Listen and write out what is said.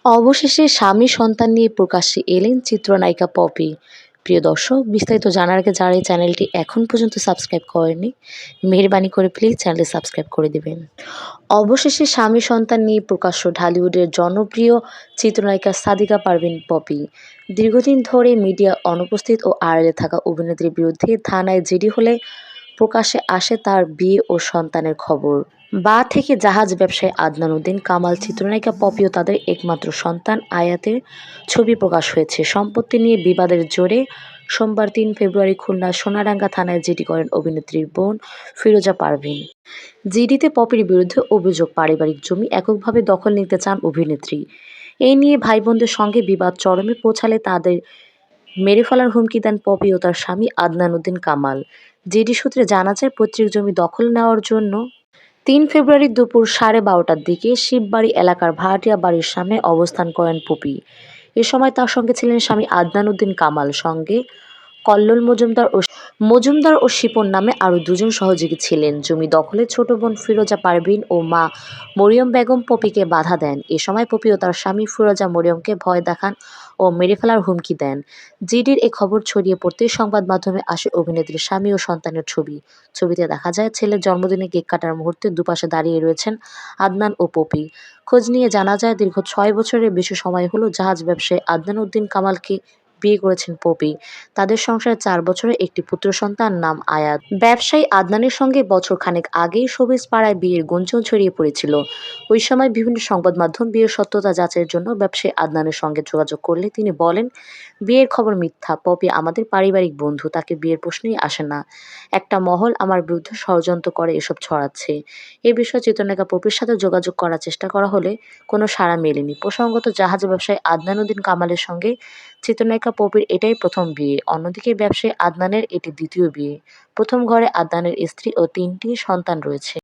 অবশেষে স্বামী সন্তান নিয়ে প্রকাশ্যে এলেন চিত্রনায়িকা পপি। প্রিয় দর্শক, বিস্তারিত জানার আগে যারা এই চ্যানেলটি এখন পর্যন্ত সাবস্ক্রাইব করেনি, মেহেরবানি করে প্লিজ চ্যানেলটি সাবস্ক্রাইব করে দিবেন। অবশেষে স্বামী সন্তান নিয়ে প্রকাশ্য ঢালিউডের জনপ্রিয় চিত্রনায়িকা সাদিকা পারভিন পপি। দীর্ঘদিন ধরে মিডিয়া অনুপস্থিত ও আড়ালে থাকা অভিনেত্রীর বিরুদ্ধে থানায় জিডি হলে প্রকাশ্যে আসে তার বিয়ে ও সন্তানের খবর। বা থেকে জাহাজ ব্যবসায়ী আদনান উদ্দিন কামাল, চিত্রনায়িকা পপি ও তাদের একমাত্র সন্তান আয়াতের ছবি প্রকাশ হয়েছে। সম্পত্তি নিয়ে বিবাদের জেরে সোমবার ৩ ফেব্রুয়ারি খুলনার সোনাডাঙ্গা থানায় জিডি করেন অভিনেত্রীর বোন ফিরোজা পারভিন। জিডিতে পপির বিরুদ্ধে অভিযোগ, পারিবারিক জমি এককভাবে দখল নিতে চান অভিনেত্রী। এই নিয়ে ভাই বোনদের সঙ্গে বিবাদ চরমে পৌঁছালে তাদের মেরে ফেলার হুমকি দেন পপি ও তার স্বামী আদনান উদ্দিন কামাল। জিডি সূত্রে জানা যায়, পৈতৃক জমি দখল নেওয়ার জন্য ৩ ফেব্রুয়ারি দুপুর 12:30টার দিকে শিববাড়ি এলাকার ভাড়াটিয়া বাড়ির সামনে অবস্থান করেন পপি। এ সময় তার সঙ্গে ছিলেন স্বামী আদনান উদ্দিন কামাল, সঙ্গে কল্লোল মজুমদার ও শিপন নামে আরও দুজন সহযোগী ছিলেন। জমি দখলে ছোট বোন ফিরোজা পারভিন ও মা মরিয়ম বেগম পপিকে বাধা দেন। এ সময় পপি ও তার স্বামী ফিরোজা মরিয়মকে ভয় দেখান ও মেরে ফেলার হুমকি দেন। জিডির এ খবর ছড়িয়ে পড়তেই সংবাদ মাধ্যমে আসে অভিনেত্রীর স্বামী ও সন্তানের ছবি। ছবিতে দেখা যায় ছেলের জন্মদিনে কেক কাটার মুহূর্তে দুপাশে দাঁড়িয়ে রয়েছেন আদনান ও পপি। খোঁজ নিয়ে জানা যায়, দীর্ঘ ৬ বছরের বেশি সময় হলো জাহাজ ব্যবসায়ী আদনান উদ্দিন কামালকে বিয়ে করেছেন পপি। তাদের সংসারে ৪ বছরের একটি পুত্র সন্তান, নাম আয়াত। ব্যবসায়ী আদনানের সঙ্গে বছর খানেক আগেই শোবিজ পাড়ায় বিয়ের গুঞ্জন ছড়িয়ে পড়েছিল। ওই সময় বিভিন্ন সংবাদ মাধ্যম বিয়ের সত্যতা যাচাইয়ের জন্য ব্যবসায়ী আদনানের সঙ্গে যোগাযোগ করলে তিনি বলেন, বিয়ের খবর মিথ্যা। পপি আমাদের পারিবারিক বন্ধু, তাকে বিয়ের প্রশ্নই আসে না। একটা মহল আমার বিরুদ্ধে ষড়যন্ত্র করে এসব ছড়াচ্ছে। এ বিষয়ে চিত্রনায়িকা পপির সাথে যোগাযোগ করার চেষ্টা করা হলে কোনো সাড়া মেলেনি। প্রসঙ্গত, জাহাজ ব্যবসায়ী আদনান উদ্দিন কামালের সঙ্গে চিত্রনায়িকা পপির এটাই প্রথম বিয়ে। অন্যদিকে ব্যবসায়ী আদনানের এটি দ্বিতীয় বিয়ে। প্রথম ঘরে আদনানের স্ত্রী ও ৩টি সন্তান রয়েছে।